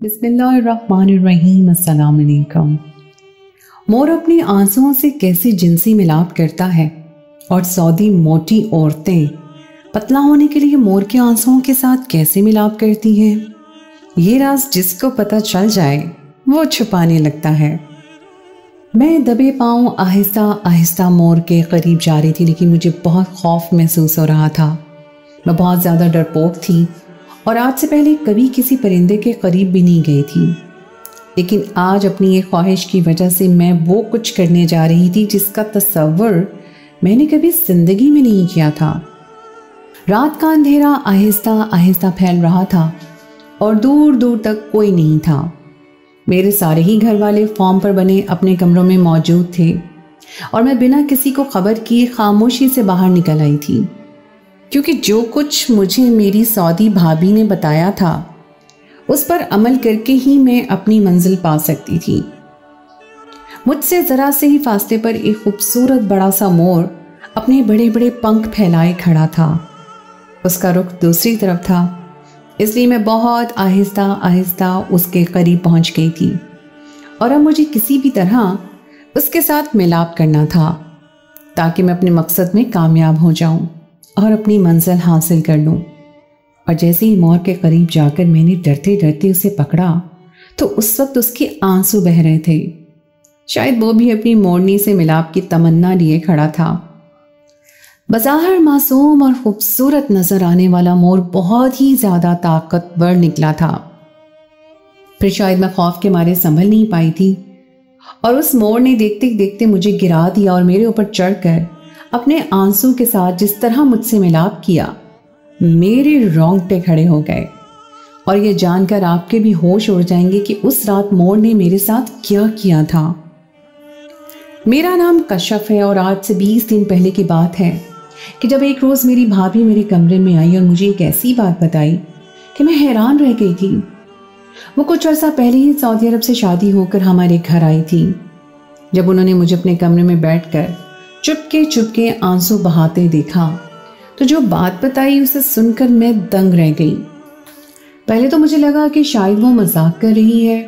बिस्मिल्लाहिर्रहमानिर्रहीम। अस्सलाम वालेकुम। मोर अपने आंसुओं से कैसे जिनसी मिलाप करता है और सऊदी मोटी औरतें पतला होने के लिए मोर के आंसुओं के साथ कैसे मिलाप करती हैं, ये राज जिसको पता चल जाए वो छुपाने लगता है। मैं दबे पांव आहिस्ता आहिस्ता मोर के करीब जा रही थी, लेकिन मुझे बहुत खौफ महसूस हो रहा था। मैं बहुत ज़्यादा डरपोक थी और आज से पहले कभी किसी परिंदे के करीब भी नहीं गई थी, लेकिन आज अपनी एक ख्वाहिश की वजह से मैं वो कुछ करने जा रही थी जिसका तस्वर मैंने कभी जिंदगी में नहीं किया था। रात का अंधेरा आहिस्ता आहिस्ता फैल रहा था और दूर दूर तक कोई नहीं था। मेरे सारे ही घर वाले फॉर्म पर बने अपने कमरों में मौजूद थे और मैं बिना किसी को खबर किए खामोशी से बाहर निकल आई थी, क्योंकि जो कुछ मुझे मेरी सऊदी भाभी ने बताया था उस पर अमल करके ही मैं अपनी मंजिल पा सकती थी। मुझसे ज़रा से ही फासले पर एक खूबसूरत बड़ा सा मोर अपने बड़े बड़े पंख फैलाए खड़ा था। उसका रुख दूसरी तरफ था, इसलिए मैं बहुत आहिस्ता आहिस्ता उसके करीब पहुंच गई थी और अब मुझे किसी भी तरह उसके साथ मिलाप करना था ताकि मैं अपने मकसद में कामयाब हो जाऊं और अपनी मंजिल हासिल कर लूं। और जैसे ही मोर के करीब जाकर मैंने डरते डरते उसे पकड़ा तो उस वक्त उसके आंसू बह रहे थे। शायद वो भी अपनी मोरनी से मिलाप की तमन्ना लिए खड़ा था। बज़ाहिर मासूम और खूबसूरत नजर आने वाला मोर बहुत ही ज्यादा ताकतवर निकला था। फिर शायद मैं खौफ के मारे संभल नहीं पाई थी और उस मोर ने देखते देखते मुझे गिरा दिया और मेरे ऊपर चढ़कर अपने आंसू के साथ जिस तरह मुझसे मिलाप किया, मेरे रोंगटे खड़े हो गए। और ये जानकर आपके भी होश उड़ जाएंगे कि उस रात मोर ने मेरे साथ क्या किया था। मेरा नाम कश्यप है और आज से 20 दिन पहले की बात है कि जब एक रोज़ मेरी भाभी मेरे कमरे में आई और मुझे एक ऐसी बात बताई कि मैं हैरान रह गई थी। वो कुछ अर्सा पहले ही सऊदी अरब से शादी होकर हमारे घर आई थी। जब उन्होंने मुझे अपने कमरे में बैठकर चुपके चुपके आंसू बहाते देखा तो जो बात बताई उसे सुनकर मैं दंग रह गई। पहले तो मुझे लगा कि शायद वो मजाक कर रही है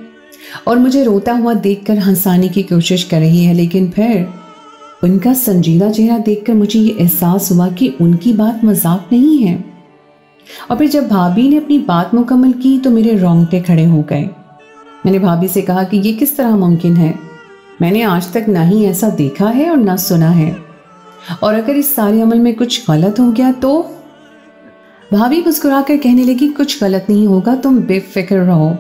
और मुझे रोता हुआ देखकर हंसाने की कोशिश कर रही है, लेकिन फिर उनका संजीदा चेहरा देखकर मुझे ये एहसास हुआ कि उनकी बात मजाक नहीं है। और फिर जब भाभी ने अपनी बात मुकम्मल की तो मेरे रोंगटे खड़े हो गए। मैंने भाभी से कहा कि ये किस तरह मुमकिन है, मैंने आज तक ना ही ऐसा देखा है और ना सुना है, और अगर इस सारे अमल में कुछ गलत हो गया तो? भाभी मुस्कुराकर कहने लगी, कुछ गलत नहीं होगा, तुम बेफिक्र रहो।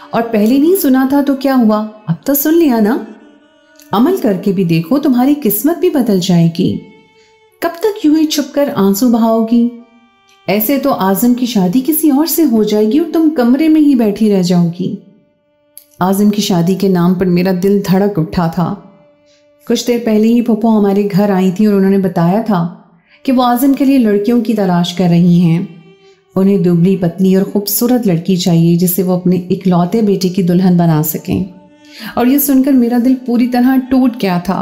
और पहले नहीं सुना था तो क्या हुआ, अब तो सुन लिया ना। अमल करके भी देखो, तुम्हारी किस्मत भी बदल जाएगी। कब तक यूं ही छुपकर आंसू बहाओगी? ऐसे तो आज़म की शादी किसी और से हो जाएगी और तुम कमरे में ही बैठी रह जाओगी। आज़म की शादी के नाम पर मेरा दिल धड़क उठा था। कुछ देर पहले ही फूफो हमारे घर आई थी और उन्होंने बताया था कि वो आज़म के लिए लड़कियों की तलाश कर रही हैं। उन्हें दुबली पतली और खूबसूरत लड़की चाहिए जिसे वो अपने इकलौते बेटे की दुल्हन बना सकें। और ये सुनकर मेरा दिल पूरी तरह टूट गया था,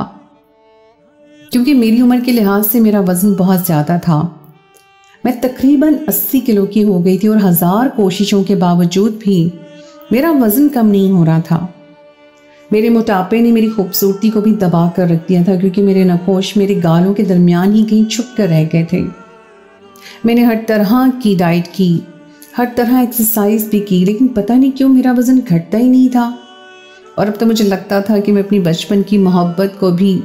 क्योंकि मेरी उम्र के लिहाज से मेरा वज़न बहुत ज़्यादा था। मैं तकरीबन 80 किलो की हो गई थी और 1000 कोशिशों के बावजूद भी मेरा वज़न कम नहीं हो रहा था। मेरे मोटापे ने मेरी खूबसूरती को भी दबा कर रख दिया था, क्योंकि मेरे नखोश मेरे गालों के दरमियान ही कहीं छुप कर रह गए थे। मैंने हर तरह की डाइट की, हर तरह एक्सरसाइज भी की, लेकिन पता नहीं क्यों मेरा वज़न घटता ही नहीं था। और अब तो मुझे लगता था कि मैं अपनी बचपन की मोहब्बत को भी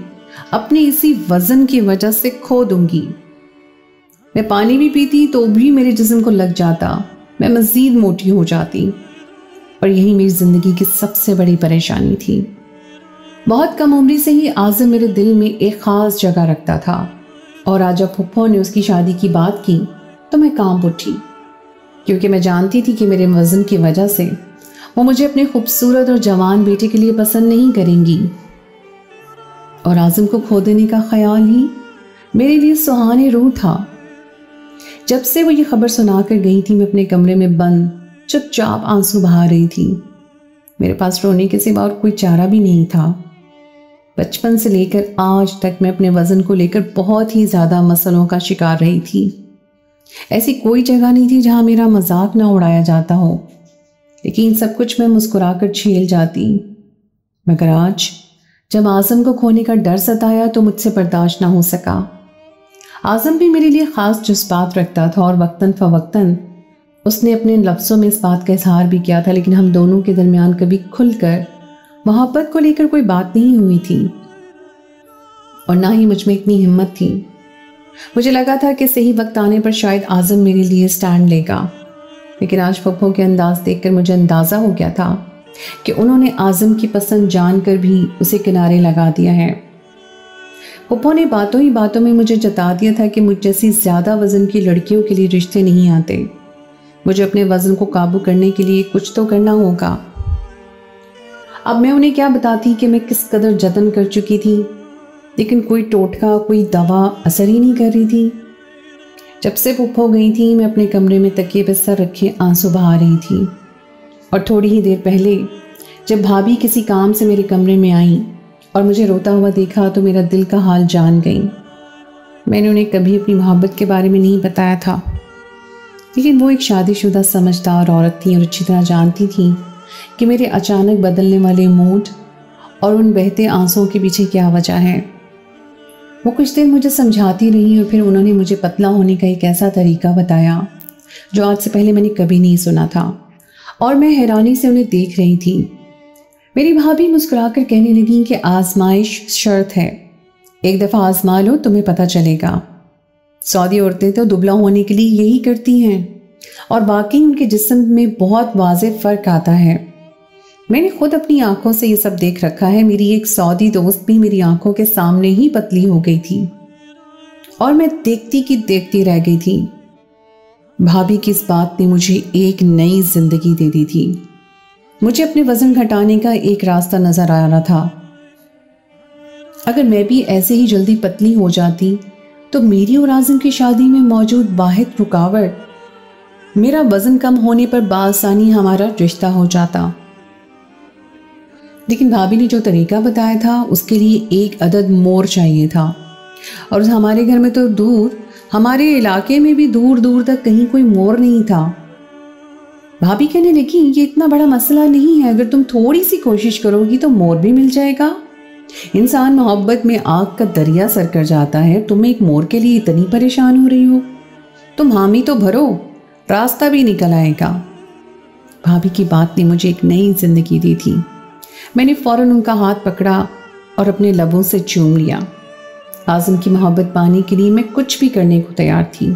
अपने इसी वज़न की वजह से खो दूंगी। मैं पानी भी पीती तो भी मेरे जिस्म को लग जाता, मैं मज़ीद मोटी हो जाती। और यही मेरी ज़िंदगी की सबसे बड़ी परेशानी थी। बहुत कम उम्र से ही आज़म मेरे दिल में एक ख़ास जगह रखता था, और आज जब फुप्पो ने उसकी शादी की बात की तो मैं कांप उठी, क्योंकि मैं जानती थी कि मेरे वज़न की वजह से वो मुझे अपने खूबसूरत और जवान बेटे के लिए पसंद नहीं करेंगी। और आज़म को खो देने का ख्याल ही मेरे लिए सुहाने रूह था। जब से वो ये खबर सुनाकर गई थी, मैं अपने कमरे में बंद चुपचाप आंसू बहा रही थी। मेरे पास रोने के सिवा और कोई चारा भी नहीं था। बचपन से लेकर आज तक मैं अपने वज़न को लेकर बहुत ही ज़्यादा मसलों का शिकार रही थी। ऐसी कोई जगह नहीं थी जहां मेरा मजाक ना उड़ाया जाता हो। लेकिन सब कुछ मैं मुस्कुरा कर झेल जाती। मगर आज जब आज़म को खोने का डर सताया तो मुझसे बर्दाश्त ना हो सका। आज़म भी मेरे लिए ख़ास जज्बात रखता था और वक्तन फ़वक्तन उसने अपने लफ्ज़ों में इस बात का इजहार भी किया था, लेकिन हम दोनों के दरमियान कभी खुलकर मोहब्बत को लेकर कोई बात नहीं हुई थी और ना ही मुझ में इतनी हिम्मत थी। मुझे लगा था कि सही वक्त आने पर शायद आज़म मेरे लिए स्टैंड लेगा, लेकिन आज पप्पो के अंदाज देखकर मुझे अंदाज़ा हो गया था कि उन्होंने आज़म की पसंद जानकर भी उसे किनारे लगा दिया है। पप्पो ने बातों ही बातों में मुझे जता दिया था कि मुझ जैसी ज़्यादा वज़न की लड़कियों के लिए रिश्ते नहीं आते। मुझे अपने वज़न को काबू करने के लिए कुछ तो करना होगा। अब मैं उन्हें क्या बताती कि मैं किस कदर जतन कर चुकी थी, लेकिन कोई टोटका, कोई दवा असर ही नहीं कर रही थी। जब से पप्पो गई थी मैं अपने कमरे में तकिए पर सर रखे आंसू बहा रही थी, और थोड़ी ही देर पहले जब भाभी किसी काम से मेरे कमरे में आई और मुझे रोता हुआ देखा तो मेरा दिल का हाल जान गई। मैंने उन्हें कभी अपनी मोहब्बत के बारे में नहीं बताया था, लेकिन वो एक शादीशुदा समझदार औरत थी और अच्छी तरह जानती थी कि मेरे अचानक बदलने वाले मूड और उन बहते आंसुओं के पीछे क्या वजह है। वो कुछ देर मुझे समझाती रही और फिर उन्होंने मुझे पतला होने का एक ऐसा तरीका बताया जो आज से पहले मैंने कभी नहीं सुना था, और मैं हैरानी से उन्हें देख रही थी। मेरी भाभी मुस्कुराकर कहने लगी कि आजमाइश शर्त है, एक दफ़ा आजमा लो, तुम्हें पता चलेगा। सऊदी औरतें तो दुबला होने के लिए यही करती हैं और बाकी उनके जिस्म में बहुत वाज़ेह फ़र्क आता है। मैंने खुद अपनी आंखों से ये सब देख रखा है। मेरी एक सऊदी दोस्त भी मेरी आंखों के सामने ही पतली हो गई थी और मैं देखती की देखती रह गई थी। भाभी की इस बात ने मुझे एक नई जिंदगी दे दी थी। मुझे अपने वजन घटाने का एक रास्ता नजर आ रहा था। अगर मैं भी ऐसे ही जल्दी पतली हो जाती तो मेरी और आज़म की शादी में मौजूद वाहिद रुकावट मेरा वजन कम होने पर बासानी हमारा रिश्ता हो जाता। लेकिन भाभी ने जो तरीका बताया था उसके लिए एक अदद मोर चाहिए था, और हमारे घर में तो दूर, हमारे इलाके में भी दूर दूर तक कहीं कोई मोर नहीं था। भाभी कहने लगी, ये इतना बड़ा मसला नहीं है, अगर तुम थोड़ी सी कोशिश करोगी तो मोर भी मिल जाएगा। इंसान मोहब्बत में आग का दरिया सर कर जाता है, तुम एक मोर के लिए इतनी परेशान हो रही हो, तुम हामी तो भरो, रास्ता भी निकल आएगा। भाभी की बात ने मुझे एक नई जिंदगी दी थी। मैंने फौरन उनका हाथ पकड़ा और अपने लबों से चूम लिया। आज़म की मोहब्बत पाने के लिए मैं कुछ भी करने को तैयार थी,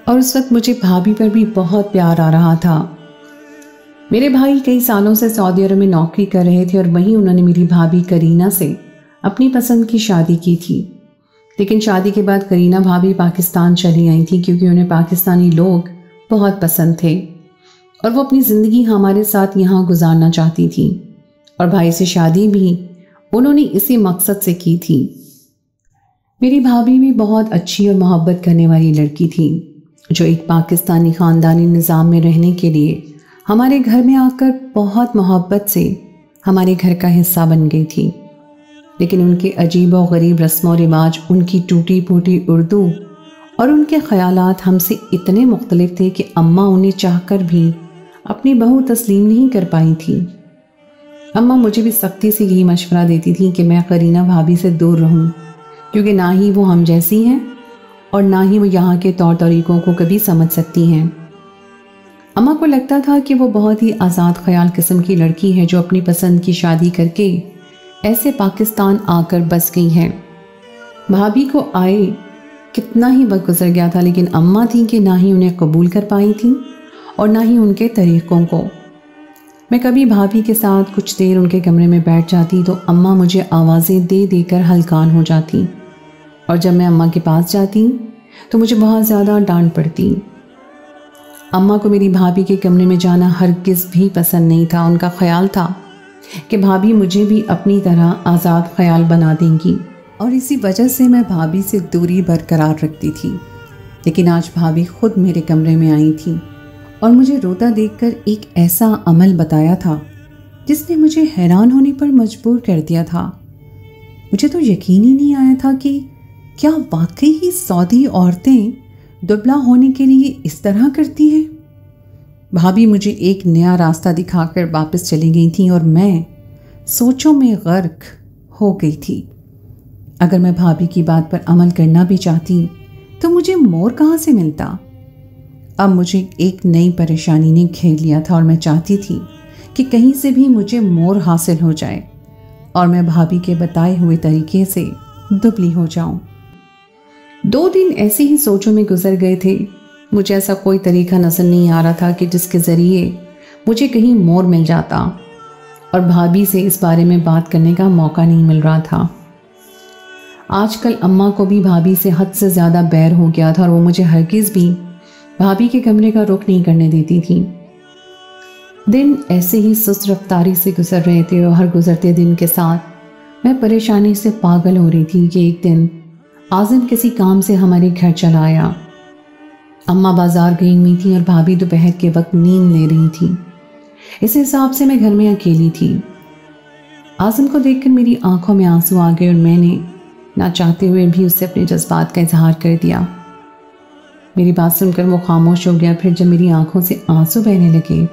और उस वक्त मुझे भाभी पर भी बहुत प्यार आ रहा था। मेरे भाई कई सालों से सऊदी अरब में नौकरी कर रहे थे और वहीं उन्होंने मेरी भाभी करीना से अपनी पसंद की शादी की थी। लेकिन शादी के बाद करीना भाभी पाकिस्तान चली आई थी क्योंकि उन्हें पाकिस्तानी लोग बहुत पसंद थे और वो अपनी ज़िंदगी हमारे साथ यहाँ गुजारना चाहती थी, और भाई से शादी भी उन्होंने इसी मकसद से की थी। मेरी भाभी भी बहुत अच्छी और मोहब्बत करने वाली लड़की थी जो एक पाकिस्तानी ख़ानदानी निज़ाम में रहने के लिए हमारे घर में आकर बहुत मोहब्बत से हमारे घर का हिस्सा बन गई थी। लेकिन उनके अजीब और गरीब रस्म व रिवाज, उनकी टूटी फूटी उर्दू और उनके ख़यालात हमसे इतने मुख्तलिफ थे कि अम्मा उन्हें चाहकर भी अपनी बहू तस्लीम नहीं कर पाई थी। अम्मा मुझे भी सख्ती से यही मशवरा देती थी कि मैं करीना भाभी से दूर रहूं, क्योंकि ना ही वो हम जैसी हैं और ना ही वो यहाँ के तौर तरीक़ों को कभी समझ सकती हैं। अम्मा को लगता था कि वो बहुत ही आज़ाद ख्याल किस्म की लड़की है जो अपनी पसंद की शादी करके ऐसे पाकिस्तान आकर बस गई है। भाभी को आए कितना ही वक्त गुजर गया था, लेकिन अम्मा थी कि ना ही उन्हें कबूल कर पाई थी और ना ही उनके तरीक़ों को। मैं कभी भाभी के साथ कुछ देर उनके कमरे में बैठ जाती तो अम्मा मुझे आवाज़ें दे देकर हलकान हो जाती, और जब मैं अम्मा के पास जाती तो मुझे बहुत ज़्यादा डांट पड़ती। अम्मा को मेरी भाभी के कमरे में जाना हरगिज़ भी पसंद नहीं था। उनका ख्याल था कि भाभी मुझे भी अपनी तरह आज़ाद ख्याल बना देंगी, और इसी वजह से मैं भाभी से दूरी बरकरार रखती थी। लेकिन आज भाभी खुद मेरे कमरे में आई थी और मुझे रोता देखकर एक ऐसा अमल बताया था जिसने मुझे हैरान होने पर मजबूर कर दिया था। मुझे तो यकीन ही नहीं आया था कि क्या वाकई ही सऊदी औरतें दुबला होने के लिए इस तरह करती हैं। भाभी मुझे एक नया रास्ता दिखाकर वापस चली गई थी और मैं सोचों में गर्क हो गई थी। अगर मैं भाभी की बात पर अमल करना भी चाहती तो मुझे मोर कहाँ से मिलता। अब मुझे एक नई परेशानी ने घेर लिया था और मैं चाहती थी कि कहीं से भी मुझे मोर हासिल हो जाए और मैं भाभी के बताए हुए तरीके से दुबली हो जाऊं। 2 दिन ऐसे ही सोचों में गुजर गए थे। मुझे ऐसा कोई तरीका नजर नहीं आ रहा था कि जिसके ज़रिए मुझे कहीं मोर मिल जाता, और भाभी से इस बारे में बात करने का मौका नहीं मिल रहा था। आजकल अम्मा को भी भाभी से हद से ज़्यादा बैर हो गया था और वो मुझे हरगिज़ भी भाभी के कमरे का रुख नहीं करने देती थी। दिन ऐसे ही सुस्त रफ्तारी से गुजर रहे थे और हर गुजरते दिन के साथ मैं परेशानी से पागल हो रही थी कि एक दिन आज़िम किसी काम से हमारे घर चला आया। अम्मा बाजार गई हुई थी और भाभी दोपहर के वक्त नींद ले रही थी। इस हिसाब से मैं घर में अकेली थी। आज़िम को देखकर मेरी आंखों में आंसू आ गए और मैंने ना चाहते हुए भी उससे अपने जज्बात का इजहार कर दिया। मेरी बात सुनकर वो खामोश हो गया। फिर जब मेरी आंखों से आंसू बहने लगे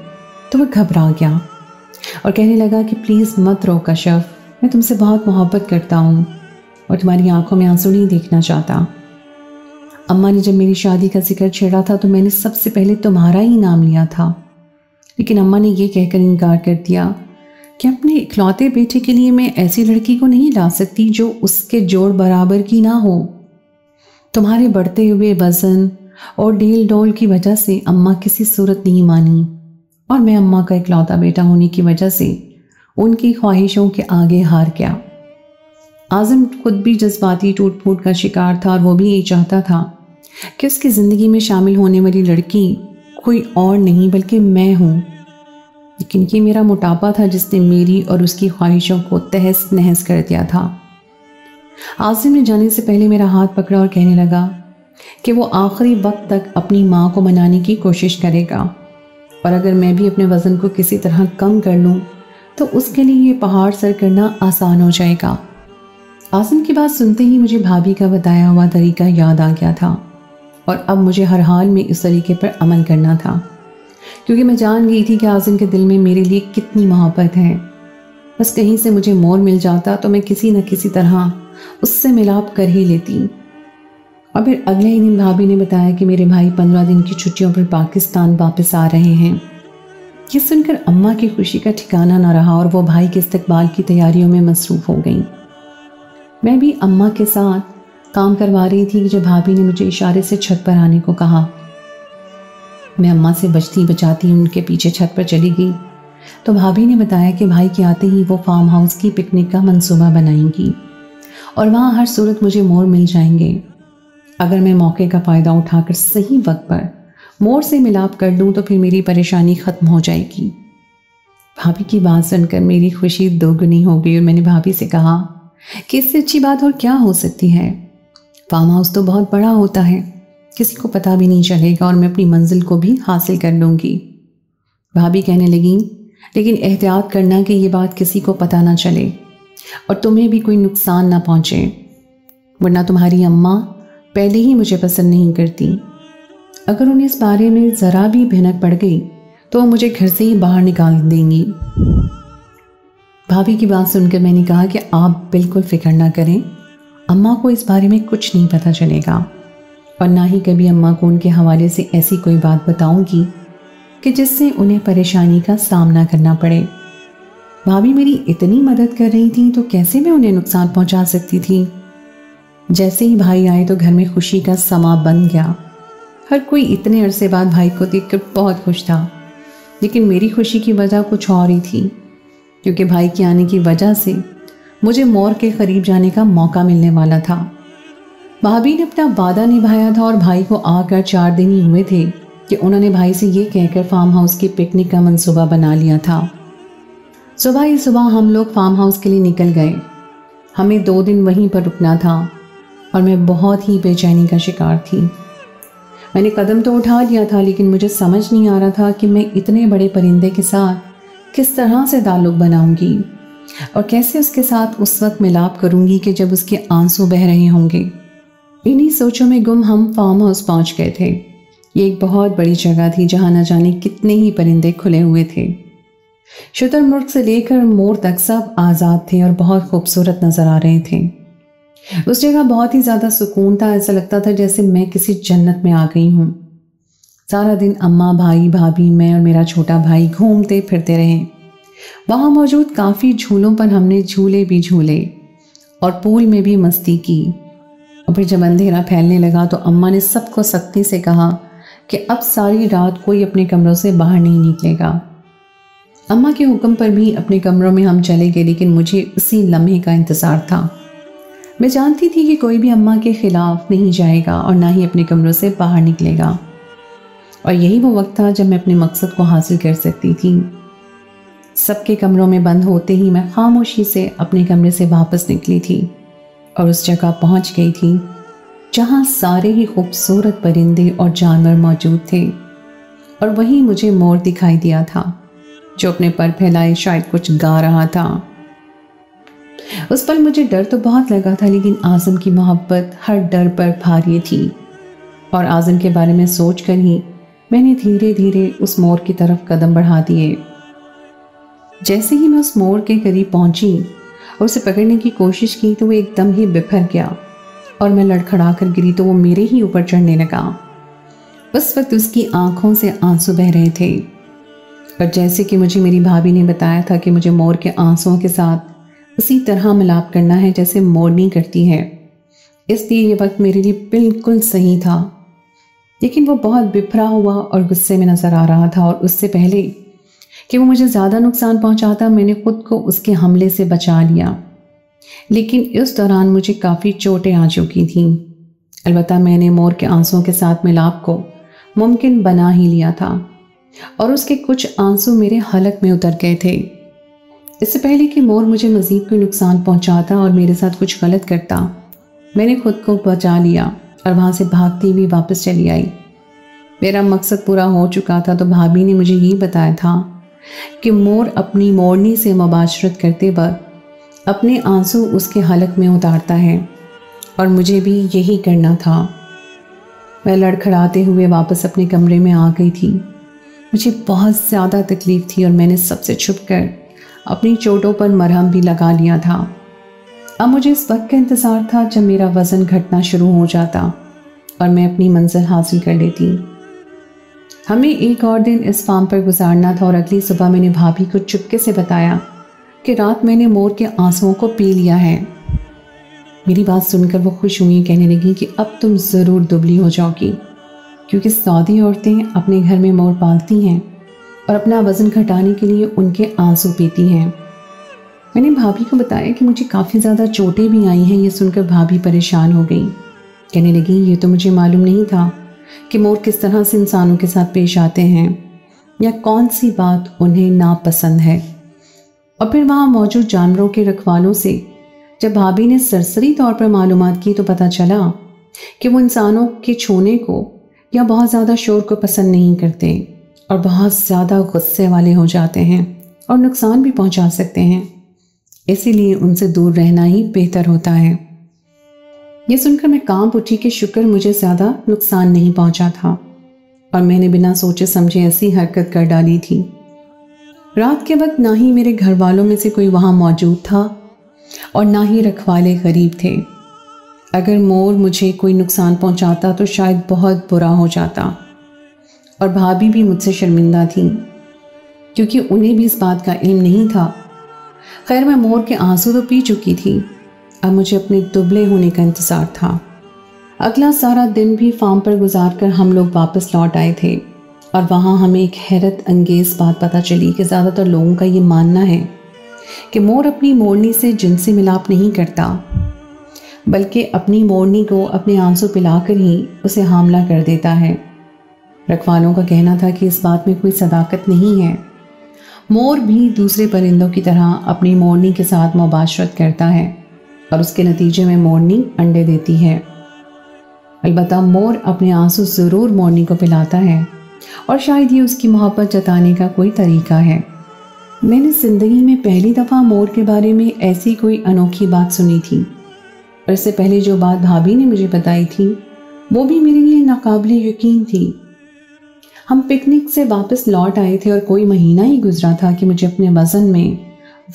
तो वह घबरा गया और कहने लगा कि प्लीज़ मत रो कशफ, मैं तुमसे बहुत मोहब्बत करता हूँ और तुम्हारी आंखों में आंसू नहीं देखना चाहता। अम्मा ने जब मेरी शादी का जिक्र छेड़ा था तो मैंने सबसे पहले तुम्हारा ही नाम लिया था, लेकिन अम्मा ने यह कहकर इनकार कर दिया कि अपने इकलौते बेटे के लिए मैं ऐसी लड़की को नहीं ला सकती जो उसके जोड़ बराबर की ना हो। तुम्हारे बढ़ते हुए वज़न और ढील डोल की वजह से अम्मा किसी सूरत नहीं मानी और मैं अम्मा का इकलौता बेटा होने की वजह से उनकी ख्वाहिशों के आगे हार गया। आज़िम खुद भी जज्बाती टूट फूट का शिकार था और वो भी यही चाहता था कि उसकी ज़िंदगी में शामिल होने वाली लड़की कोई और नहीं बल्कि मैं हूँ। लेकिन ये मेरा मोटापा था जिसने मेरी और उसकी ख्वाहिशों को तहस नहस कर दिया था। आज़िम ने जाने से पहले मेरा हाथ पकड़ा और कहने लगा कि वो आखिरी वक्त तक अपनी माँ को मनाने की कोशिश करेगा और अगर मैं भी अपने वज़न को किसी तरह कम कर लूँ तो उसके लिए ये पहाड़ सर करना आसान हो जाएगा। आज़िम की बात सुनते ही मुझे भाभी का बताया हुआ तरीका याद आ गया था और अब मुझे हर हाल में इस तरीके पर अमल करना था, क्योंकि मैं जान गई थी कि आज़िम के दिल में मेरे लिए कितनी मोहब्बत है। बस कहीं से मुझे मोर मिल जाता तो मैं किसी न किसी तरह उससे मिलाप कर ही लेती। और फिर अगले ही दिन भाभी ने बताया कि मेरे भाई 15 दिन की छुट्टियों पर पाकिस्तान वापस आ रहे हैं। ये सुनकर अम्मा की खुशी का ठिकाना न रहा और वो भाई के इस्तकबाल की तैयारियों में मसरूफ़ हो गई। मैं भी अम्मा के साथ काम करवा रही थी कि जब भाभी ने मुझे इशारे से छत पर आने को कहा। मैं अम्मा से बचती बचाती उनके पीछे छत पर चली गई तो भाभी ने बताया कि भाई के आते ही वो फार्म हाउस की पिकनिक का मंसूबा बनाएंगी और वहाँ हर सूरत मुझे मोर मिल जाएंगे। अगर मैं मौके का फ़ायदा उठाकर सही वक्त पर मोर से मिलाप कर लूँ तो फिर मेरी परेशानी ख़त्म हो जाएगी। भाभी की बात सुनकर मेरी खुशी दोगुनी हो गई और मैंने भाभी से कहा कि इससे अच्छी बात और क्या हो सकती है। फार्म हाउस तो बहुत बड़ा होता है, किसी को पता भी नहीं चलेगा और मैं अपनी मंजिल को भी हासिल कर लूँगी। भाभी कहने लगी, लेकिन एहतियात करना कि ये बात किसी को पता ना चले और तुम्हें भी कोई नुकसान ना पहुँचे, वरना तुम्हारी अम्मा पहले ही मुझे पसंद नहीं करती। अगर उन्हें इस बारे में ज़रा भी भनक पड़ गई तो वो मुझे घर से ही बाहर निकाल देंगी। भाभी की बात सुनकर मैंने कहा कि आप बिल्कुल फ़िक्र ना करें, अम्मा को इस बारे में कुछ नहीं पता चलेगा और ना ही कभी अम्मा को उनके हवाले से ऐसी कोई बात बताऊंगी कि जिससे उन्हें परेशानी का सामना करना पड़े। भाभी मेरी इतनी मदद कर रही थी तो कैसे मैं उन्हें नुकसान पहुंचा सकती थी। जैसे ही भाई आए तो घर में खुशी का समा बन गया। हर कोई इतने अरसे बाद भाई को देखकर बहुत खुश था, लेकिन मेरी खुशी की वजह कुछ और ही थी, क्योंकि भाई के आने की वजह से मुझे मोर के करीब जाने का मौका मिलने वाला था। भाभी ने अपना वादा निभाया था और भाई को आकर 4 दिन ही हुए थे कि उन्होंने भाई से ये कहकर फार्म हाउस की पिकनिक का मंसूबा बना लिया था। सुबह ही सुबह हम लोग फार्म हाउस के लिए निकल गए। हमें 2 दिन वहीं पर रुकना था और मैं बहुत ही बेचैनी का शिकार थी। मैंने कदम तो उठा लिया था, लेकिन मुझे समझ नहीं आ रहा था कि मैं इतने बड़े परिंदे के साथ किस तरह से ताल्लुक़ बनाऊंगी और कैसे उसके साथ उस वक्त मिलाप करूंगी कि जब उसके आंसू बह रहे होंगे। इन्हीं सोचों में गुम हम फार्म हाउस पहुंच गए थे یہ ایک بہت بڑی جگہ تھی جہاں نہ جانے کتنے ہی پرندے کھلے ہوئے تھے۔ شتر مرغ سے لے کر مور تک سب آزاد تھے اور بہت خوبصورت نظر آ رہے تھے۔ اس جگہ بہت ہی زیادہ سکون تھا، ایسا لگتا تھا جیسے میں کسی جنت میں آ گئی ہوں۔ سارا دن اماں، بھائی، بھابھی، میں اور میرا چھوٹا بھائی گھومتے پھرتے رہے۔ وہاں موجود کافی جھولوں پر ہم نے جھولے بھی جھولے اور پول میں بھی مستی کی۔ اور پھر جب اندھیرا پھیلنے لگا تو اماں نے سب کو سختی سے کہا کہ اب ساری رات کوئی اپنے کمروں سے باہر نہیں نکلے گا۔ اماں کے حکم پر بھی اپنے کمروں میں ہم چلے گئے، لیکن مجھے اسی لمحے کا انتظار تھا۔ میں جانتی تھی کہ کوئی بھی اماں کے خلاف نہیں جائے گا اور نہ ہی اپنے کمروں سے باہر نکلے گا، اور یہی وہ وقت تھا جب میں اپنے مقصد کو حاصل کر سکتی تھی۔ سب کے کمروں میں بند ہوتے ہی میں خاموشی سے اپنے کمرے سے واپس نکلی تھی اور اس جگہ پہنچ گئی تھی جہاں سارے ہی خوبصورت پرندے اور جانور موجود تھے، اور وہیں مجھے مور دکھائی دیا تھا جو اپنے پر پھیلائے شاید کچھ گا رہا تھا۔ اس پل مجھے ڈر تو بہت لگا تھا، لیکن اعظم کی محبت ہر ڈر پر بھاری تھی، اور اعظم کے بارے میں سوچ کر ہی میں نے دھیرے دھیرے اس مور کی طرف قدم بڑھا دیے۔ جیسے ہی میں اس مور کے قریب پہنچی اور اسے پکڑنے کی کوشش کی تو وہ ایک دم ہی بکھر گیا اور میں لڑکھڑا کر گری تو وہ میرے ہی اوپر چڑھنے لگا۔ اس وقت اس کی آنکھوں سے آنسو بہ رہے تھے، اور جیسے کہ مجھے میری بھابھی نے بتایا تھا کہ مجھے مور کے آنسوؤں کے ساتھ اسی طرح ملاپ کرنا ہے جیسے مورنی کرتی ہے، اس لیے یہ وقت میرے لیے بالکل صحیح تھا۔ لیکن وہ بہت بپھرا ہوا اور غصے میں نظر آ رہا تھا، اور اس سے پہلے کہ وہ مجھے زیادہ نقصان پہنچاتا میں نے خود کو اس کے حملے سے بچا لیا، لیکن اس دوران مجھے کافی چوٹیں آ چکی تھیں۔ البتہ میں نے مور کے آنسوؤں کے ساتھ ملاپ کو ممکن بنا ہی لیا تھا، اور اس کے کچھ آنسو میرے حلق میں اتر گئے تھے۔ اس سے پہلے کہ مور مجھے مزید کوئی نقصان پہنچاتا اور میرے ساتھ کچھ غلط کرتا، میں نے خود کو بچا لیا اور وہاں سے بھاگتی ہوئی واپس چلی آئی۔ میرا مقصد پورا ہو چکا تھا تو بھابھی نے مجھے یہ بتایا تھا کہ مور اپنی مورنی سے مباشرت کرتے وقت اپنے آنسو اس کے حلق میں اتارتا ہے، اور مجھے بھی یہی کرنا تھا۔ میں لڑکھڑاتے ہوئے واپس اپنے کمرے میں آ گئی تھی۔ مجھے بہت زیادہ تکلیف تھی اور میں نے سب سے چھپ کر اپنی چوٹوں پر مرہم بھی لگا لیا تھا۔ اب مجھے اس وقت کا انتظار تھا جب میرا وزن گھٹنا شروع ہو جاتا اور میں اپنی منزل حاصل کر لیتی۔ ہمیں ایک اور دن اس فارم پر گزارنا تھا، اور اگلی صبح میں نے بھابھی کو چپکے سے بتایا کہ رات میں نے مور کے آنسوؤں کو پی لیا ہے۔ میری بات سن کر وہ خوش ہوئی، کہنے لگی کہ اب تم ضرور دبلی ہو جاؤ گی، کیونکہ سعودی عورتیں اپنے گھر میں مور پالتی ہیں اور اپنا وزن گھٹانے کے لیے ان کے آنسو پیتی ہیں۔ میں نے بھابھی کو بتایا کہ مجھے کافی زیادہ چوٹیں بھی آئی ہیں۔ یہ سن کر بھابھی پریشان ہو گئی، کہنے لگی یہ تو مجھے معلوم نہیں تھا کہ مور کس طرح سے انسانوں کے ساتھ پیش آتے ہیں یا کون سی بات انہیں ناپسند ہے۔ اور پھر وہاں موجود جانوروں کے رکھوالوں سے جب بھابھی نے سرسری طور پر معلومات کی تو پتہ چلا کہ وہ انسانوں کے چھونے کو یا بہت زیادہ شور کو پسند نہیں کرتے اور بہت زیادہ غصے والے ہو جاتے ہیں اور نقصان بھی پہنچا سکتے ہیں، اسی لیے ان سے دور رہنا ہی بہتر ہوتا ہے۔ یہ سن کر میں کانپ اٹھی کہ شکر مجھے زیادہ نقصان نہیں پہنچا تھا، اور میں نے بنا سوچے سمجھے ایسی حرکت کر ڈالی تھی۔ رات کے وقت نہ ہی میرے گھر والوں میں سے کوئی وہاں موجود تھا اور نہ ہی رکھوالے غریب تھے۔ اگر مور مجھے کوئی نقصان پہنچاتا تو شاید بہت برا ہو جاتا، اور بھابھی بھی مجھ سے شرمندہ تھیں کیونکہ انہیں بھی اس بات کا علم نہیں تھا۔ خیر میں مور کے آنسو تو پی چکی تھی، اب مجھے اپنے دبلے ہونے کا انتظار تھا۔ اگلا سارا دن بھی فارم پر گزار کر ہم لوگ واپس لوٹ آئے تھے، اور وہاں ہمیں ایک حیرت انگیز بات پتہ چلی کہ زیادہ تر لوگوں کا یہ ماننا ہے کہ مور اپنی مورنی سے جنسی ملاپ نہیں کرتا، بلکہ اپنی مورنی کو اپنے آنسو پلا کر ہی اسے حاملہ کر دیتا ہے۔ رکھوالوں کا کہنا تھا کہ اس بات میں کوئی صداقت نہیں ہے، مور بھی دوسرے پرندوں کی طرح اپنی مورنی کے ساتھ مباشرت کرتا ہے اور اس کے نتیجے میں مورنی انڈے دیتی ہے۔ البتہ مور اپنے آنسو ضرور مورنی کو پلاتا ہے، اور شاید یہ اس کی محبت جتانے کا کوئی طریقہ ہے۔ میں نے زندگی میں پہلی دفعہ مور کے بارے میں ایسی کوئی انوکھی بات سنی تھی، اور اس سے پہلے جو بات بھابھی نے مجھے بتائی تھی وہ بھی میرے لیے ناقابل یقین تھی۔ हम पिकनिक से वापस लौट आए थे और कोई महीना ही गुजरा था कि मुझे अपने वज़न में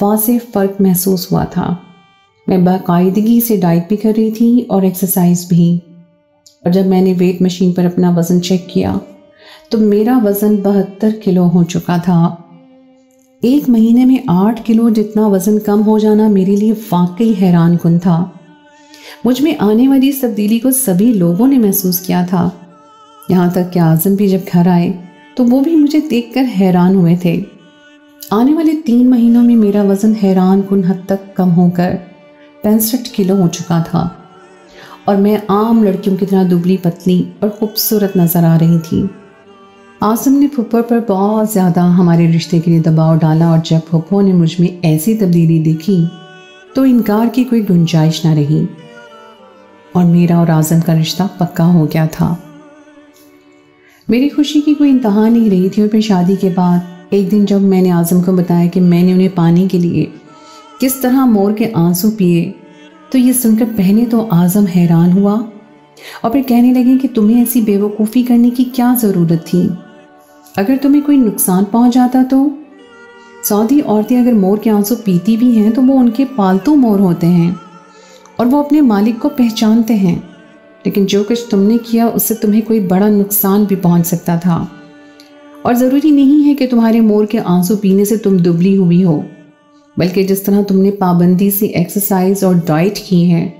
वाज़ेह फ़र्क महसूस हुआ था। मैं बाकायदगी से डाइट भी कर रही थी और एक्सरसाइज भी। और जब मैंने वेट मशीन पर अपना वज़न चेक किया तो मेरा वज़न 72 किलो हो चुका था। एक महीने में 8 किलो जितना वज़न कम हो जाना मेरे लिए वाकई हैरान कुन था। मुझ में आने वाली इस तब्दीली को सभी लोगों ने महसूस किया था। यहाँ तक कि आज़म भी जब घर आए तो वो भी मुझे देखकर हैरान हुए थे। आने वाले 3 महीनों में मेरा वज़न हैरान कुन हद तक कम होकर 65 किलो हो चुका था और मैं आम लड़कियों की तरह दुबली पतली और खूबसूरत नज़र आ रही थी। आज़म ने फुप्पो पर बहुत ज़्यादा हमारे रिश्ते के लिए दबाव डाला और जब फुप्पो ने मुझ में ऐसी तब्दीली देखी तो इनकार की कोई गुंजाइश न रही और मेरा और आज़म का रिश्ता पक्का हो गया था। मेरी खुशी की कोई इंतहा नहीं रही थी और फिर शादी के बाद एक दिन जब मैंने आज़म को बताया कि मैंने उन्हें पाने के लिए किस तरह मोर के आंसू पिए तो ये सुनकर पहले तो आज़म हैरान हुआ और फिर कहने लगे कि तुम्हें ऐसी बेवकूफ़ी करने की क्या ज़रूरत थी। अगर तुम्हें कोई नुकसान पहुंच जाता तो सऊदी औरतें अगर मोर के आंसू पीती भी हैं तो वो उनके पालतू मोर होते हैं और वो अपने मालिक को पहचानते हैं, लेकिन जो कुछ तुमने किया उससे तुम्हें कोई बड़ा नुकसान भी पहुंच सकता था और ज़रूरी नहीं है कि तुम्हारे मोर के आंसू पीने से तुम दुबली हुई हो, बल्कि जिस तरह तुमने पाबंदी से एक्सरसाइज और डाइट की है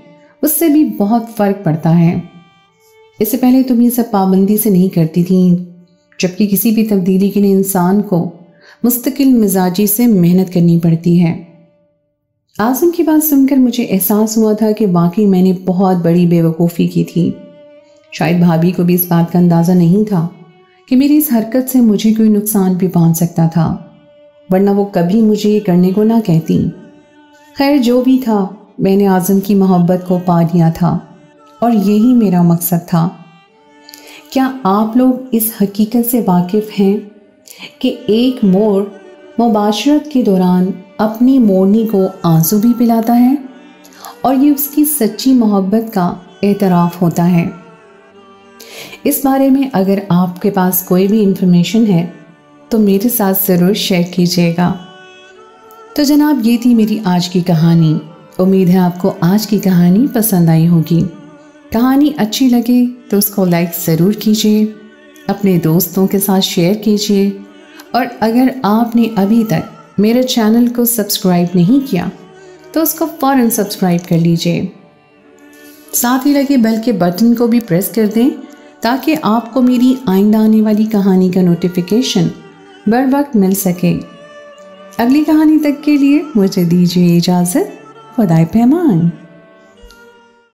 उससे भी बहुत फ़र्क पड़ता है। इससे पहले तुम ये सब पाबंदी से नहीं करती थी, जबकि किसी भी तब्दीली के लिए इंसान को मुस्तकिल मिजाजी से मेहनत करनी पड़ती है। आज़म की बात सुनकर मुझे एहसास हुआ था कि वाकई मैंने बहुत बड़ी बेवकूफ़ी की थी। शायद भाभी को भी इस बात का अंदाज़ा नहीं था कि मेरी इस हरकत से मुझे कोई नुकसान भी पहुंच सकता था, वरना वो कभी मुझे ये करने को ना कहती। खैर जो भी था, मैंने आज़म की मोहब्बत को पा लिया था और यही मेरा मकसद था। क्या आप लोग इस हकीकत से वाकिफ़ हैं कि एक मोर मुबाशरत के दौरान अपनी मोरनी को आंसू भी पिलाता है और ये उसकी सच्ची मोहब्बत का एतराफ़ होता है। इस बारे में अगर आपके पास कोई भी इंफॉर्मेशन है तो मेरे साथ ज़रूर शेयर कीजिएगा। तो जनाब, ये थी मेरी आज की कहानी। उम्मीद है आपको आज की कहानी पसंद आई होगी। कहानी अच्छी लगे तो उसको लाइक ज़रूर कीजिए, अपने दोस्तों के साथ शेयर कीजिए और अगर आपने अभी तक मेरे चैनल को सब्सक्राइब नहीं किया तो उसको फ़ौरन सब्सक्राइब कर लीजिए। साथ ही लगे बेल के बटन को भी प्रेस कर दें ताकि आपको मेरी आइंदा आने वाली कहानी का नोटिफिकेशन बर वक्त मिल सके। अगली कहानी तक के लिए मुझे दीजिए इजाज़त। खुदाए पैमान।